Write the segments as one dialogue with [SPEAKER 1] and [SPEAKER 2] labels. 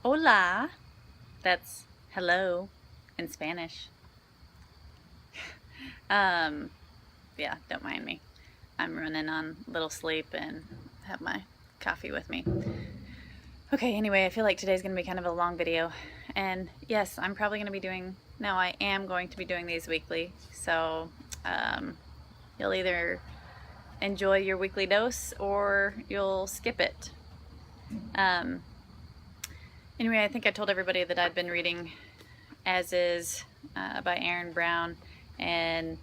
[SPEAKER 1] Hola. That's hello in Spanish. Um, yeah, don't mind me. I'm running on a little sleep and have my coffee with me. Okay, anyway, I feel like today's going to be kind of a long video. And yes, I'm probably going to be doing, no, I am going to be doing these weekly. So you'll either enjoy your weekly dose or you'll skip it. Anyway, I think I told everybody that I'd been reading As Is by Aaron Brown, and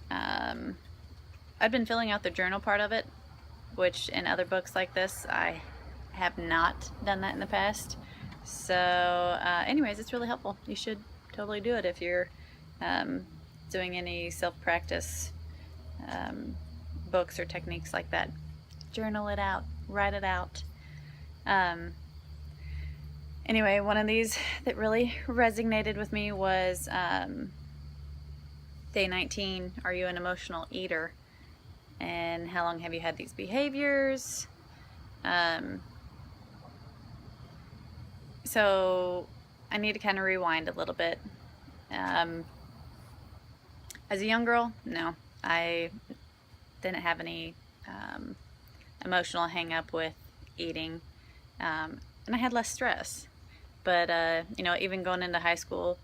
[SPEAKER 1] I've been filling out the journal part of it, which in other books like this I have not done that in the past. So anyways, it's really helpful. You should totally do it if you're doing any self-practice books or techniques like that. Journal it out, write it out. Anyway, one of these that really resonated with me was day 19, Are You an Emotional Eater? And how long have you had these behaviors? So I need to kind of rewind a little bit. As a young girl, no, I didn't have any emotional hang up with eating, and I had less stress. But you know, even going into high school,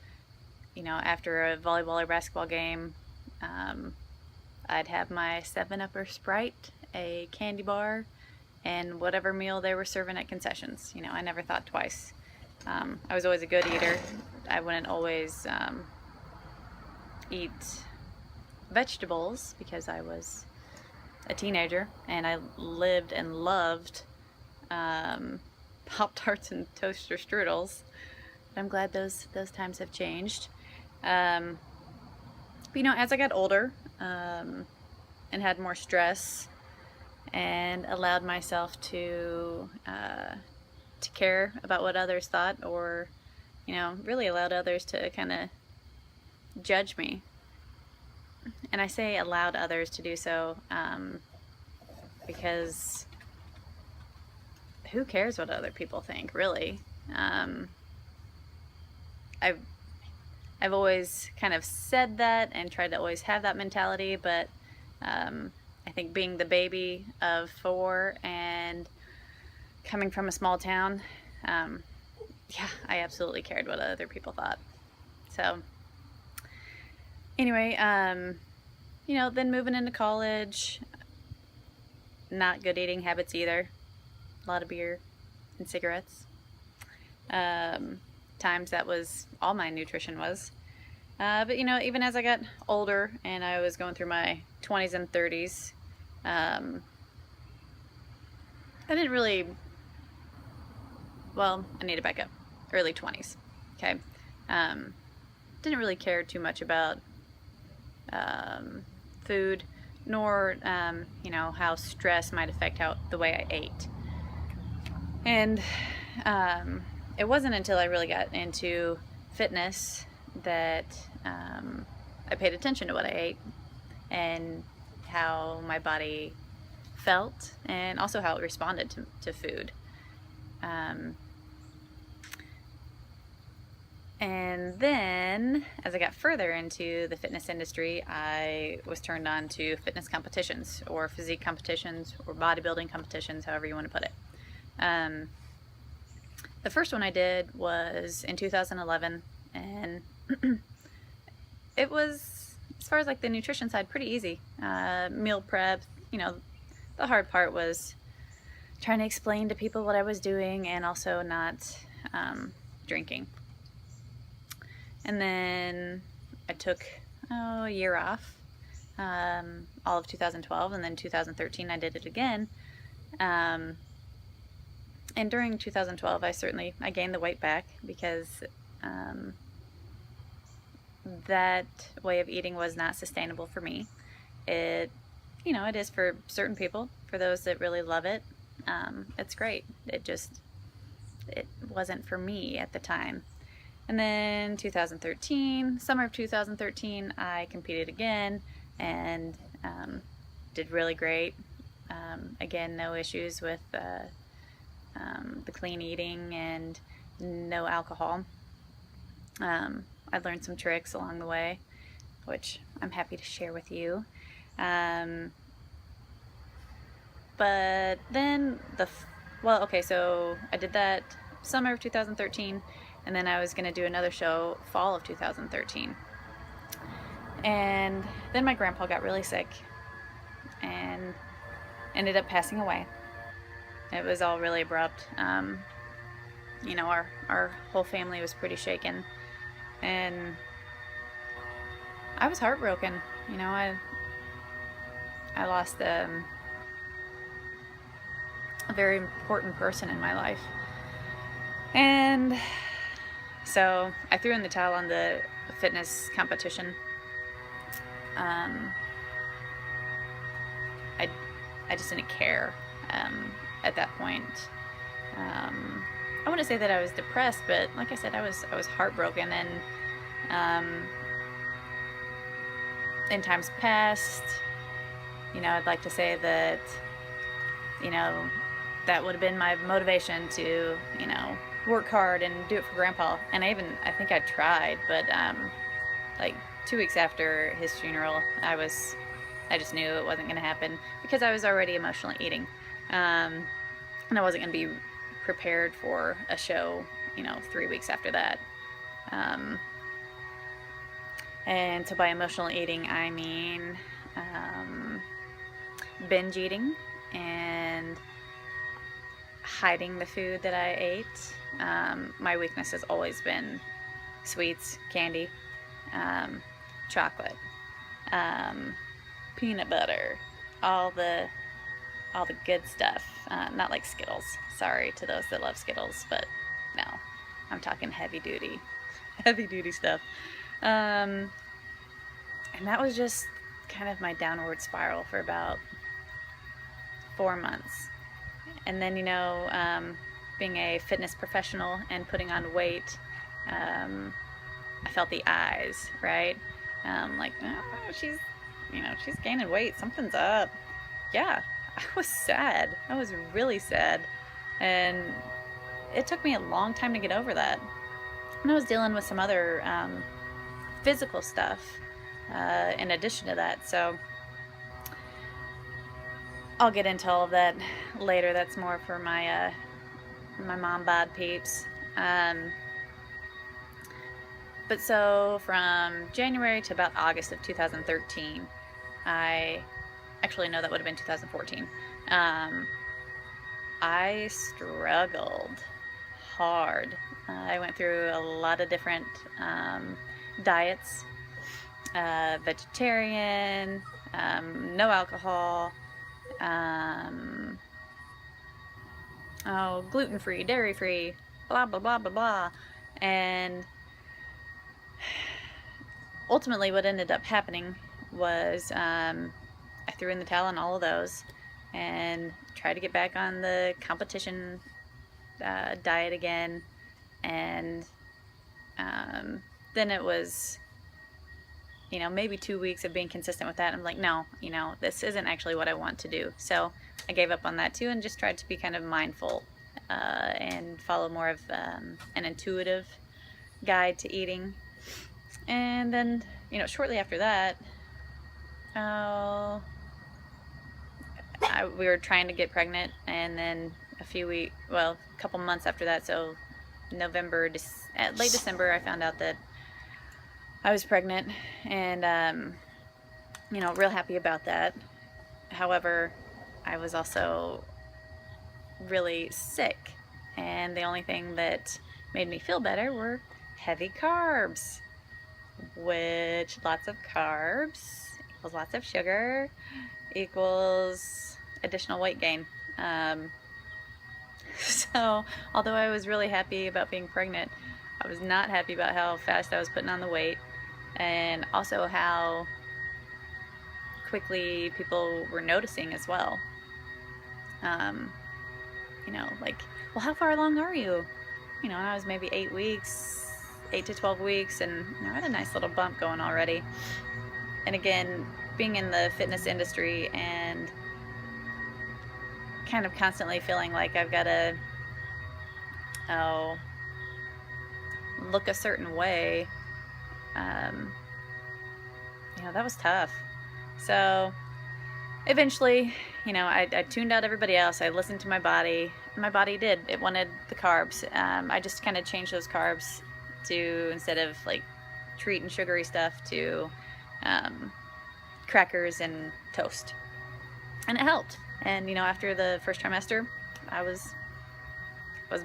[SPEAKER 1] you know, after a volleyball or basketball game, I'd have my 7-Up or Sprite, a candy bar, and whatever meal they were serving at concessions. You know, I never thought twice. I was always a good eater. I wouldn't always eat vegetables because I was a teenager and I lived and loved Pop-Tarts and toaster strudels. But I'm glad those times have changed. But you know, as I got older and had more stress and allowed myself to care about what others thought, or you know, really allowed others to kind of judge me. And I say allowed others to do so because who cares what other people think, really? I've always kind of said that and tried to always have that mentality, but I think being the baby of 4 and coming from a small town, yeah, I absolutely cared what other people thought. So anyway, you know, then moving into college, not good eating habits either. A lot of beer and cigarettes. Times that was all my nutrition was. But you know, even as I got older and I was going through my 20s and 30s, I didn't really, well, I need to back up. Early 20s, okay? Didn't really care too much about food, nor, you know, how stress might affect the way I ate. And it wasn't until I really got into fitness that I paid attention to what I ate and how my body felt, and also how it responded to food. And then, as I got further into the fitness industry, I was turned on to fitness competitions, or physique competitions, or bodybuilding competitions, however you want to put it. The first one I did was in 2011, and it was, as far as like the nutrition side, pretty easy. Meal prep, you know, the hard part was trying to explain to people what I was doing and also not drinking. And then I took a year off, all of 2012, and then 2013 I did it again. And during 2012 I gained the weight back because that way of eating was not sustainable for me. It, you know, it is for certain people. For those that really love it, it's great. It wasn't for me at the time. And then 2013, summer of 2013, I competed again and did really great. Again, no issues with the clean eating and no alcohol. I learned some tricks along the way, which I'm happy to share with you. But then okay, so I did that summer of 2013, and then I was going to do another show fall of 2013. And then my grandpa got really sick and ended up passing away. It was all really abrupt. Our whole family was pretty shaken, and I was heartbroken. I lost a very important person in my life. And so I threw in the towel on the fitness competition. I just didn't care at that point. I wouldn't say that I was depressed, but like I said, I was heartbroken. And in times past, I'd like to say that that would have been my motivation to work hard and do it for Grandpa. And I think I tried, but like 2 weeks after his funeral, I just knew it wasn't going to happen because I was already emotionally eating, and I wasn't going to be prepared for a show 3 weeks after that. And so by emotional eating, I mean binge eating and hiding the food that I ate. My weakness has always been sweets, candy, chocolate, peanut butter, all the good stuff. Not like Skittles. Sorry to those that love Skittles, but no, I'm talking heavy duty stuff. And that was just kind of my downward spiral for about 4 months. And then, being a fitness professional and putting on weight, I felt the eyes, right? Like, oh, she's gaining weight. Something's up. Yeah, I was sad. I was really sad. And it took me a long time to get over that. And I was dealing with some other physical stuff in addition to that. So I'll get into all of that later. That's more for my mom bod peeps. But so from January to about August of 2013, that would have been 2014. I struggled hard. I went through a lot of different diets, vegetarian, no alcohol, gluten-free, dairy-free, blah, blah, blah, blah, blah. And ultimately what ended up happening was I threw in the towel on all of those and tried to get back on the competition diet again. And then it was maybe 2 weeks of being consistent with that. I'm like, no, this isn't actually what I want to do. So I gave up on that too and just tried to be kind of mindful and follow more of an intuitive guide to eating. And then, shortly after that, we were trying to get pregnant, and then a couple months after that, so late December, I found out that I was pregnant, and real happy about that. However, I was also really sick, and the only thing that made me feel better were heavy carbs, which lots of carbs equals lots of sugar equals additional weight gain. So although I was really happy about being pregnant, I was not happy about how fast I was putting on the weight, and also how quickly people were noticing as well. Like, well, how far along are you? And I was maybe 8 to 12 weeks, and I had a nice little bump going already. And again, being in the fitness industry and kind of constantly feeling like I've got to look a certain way, that was tough. So eventually, I tuned out everybody else. I listened to my body. My body did. It wanted the carbs. I just kind of changed those carbs to, instead of like treat and sugary stuff, to crackers and toast. And it helped. And, after the first trimester, I was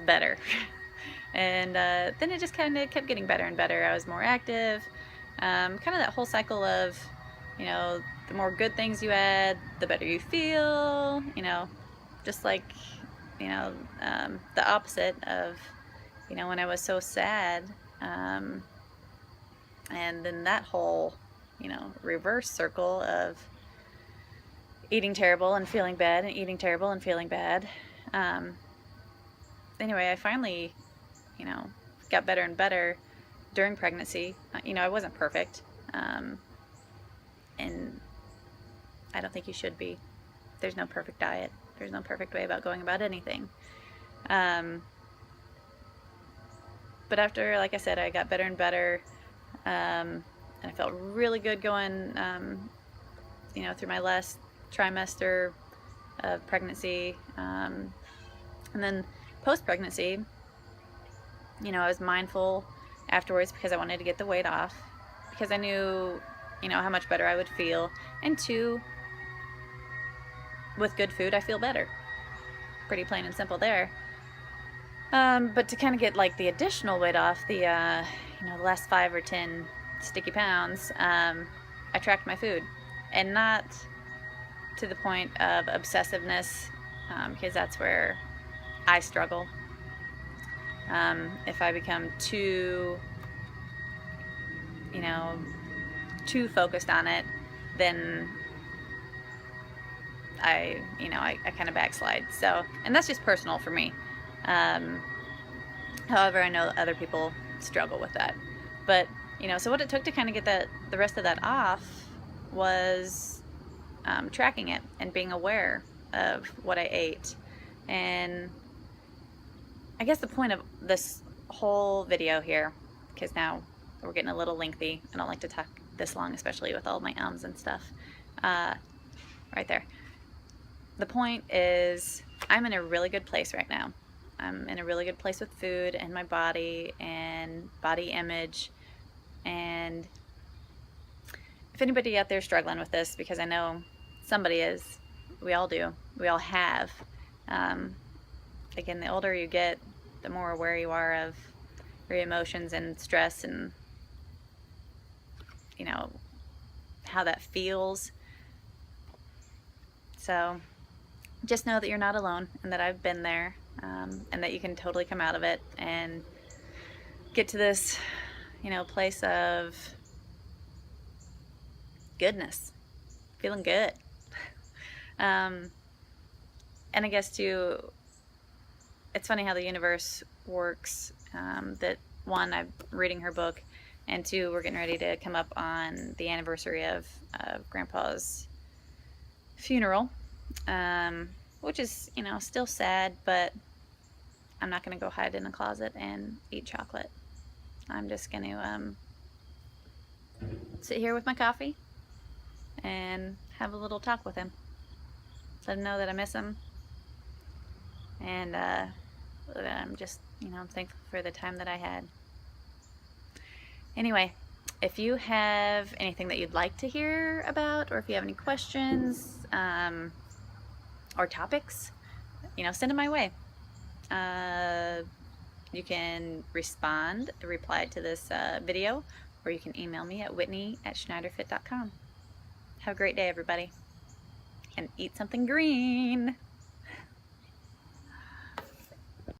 [SPEAKER 1] better. And then it just kind of kept getting better and better. I was more active. Kind of that whole cycle of, the more good things you add, the better you feel, just like, the opposite of, when I was so sad. And then that whole, reverse circle of eating terrible and feeling bad and eating terrible and feeling bad. Anyway, I finally, got better and better during pregnancy. I wasn't perfect. And I don't think you should be. There's no perfect diet. There's no perfect way about going about anything. But after, like I said, I got better and better. And I felt really good going, through my last trimester of pregnancy. And then post-pregnancy, I was mindful afterwards because I wanted to get the weight off, because I knew, how much better I would feel. And two, with good food, I feel better. Pretty plain and simple there. But to kind of get like the additional weight off, the the last 5 or 10 sticky pounds, I tracked my food, and not to the point of obsessiveness, because that's where I struggle. If I become too focused on it, then I kind of backslide. So, and that's just personal for me. However, I know other people struggle with that. But, so what it took to kind of get the rest of that off was tracking it and being aware of what I ate. And I guess the point of this whole video here, because now we're getting a little lengthy. I don't like to talk this long, especially with all my ums and stuff. Right there. The point is, I'm in a really good place right now. I'm in a really good place with food and my body and body image. And if anybody out there is struggling with this, because I know somebody is, we all do, we all have. Again, the older you get, the more aware you are of your emotions and stress and, how that feels. So just know that you're not alone, and that I've been there, and that you can totally come out of it and get to this, place of goodness, feeling good. And I guess too, it's funny how the universe works, that one, I'm reading her book, and two, we're getting ready to come up on the anniversary of Grandpa's funeral, which is, still sad, but I'm not going to go hide in a closet and eat chocolate. I'm just going to sit here with my coffee and have a little talk with him. Let him know that I miss him, and that I'm just, I'm thankful for the time that I had. Anyway, if you have anything that you'd like to hear about, or if you have any questions or topics, send them my way. You can reply to this video, or you can email me at whitney@schneiderfit.com. Have a great day, everybody, and eat something green.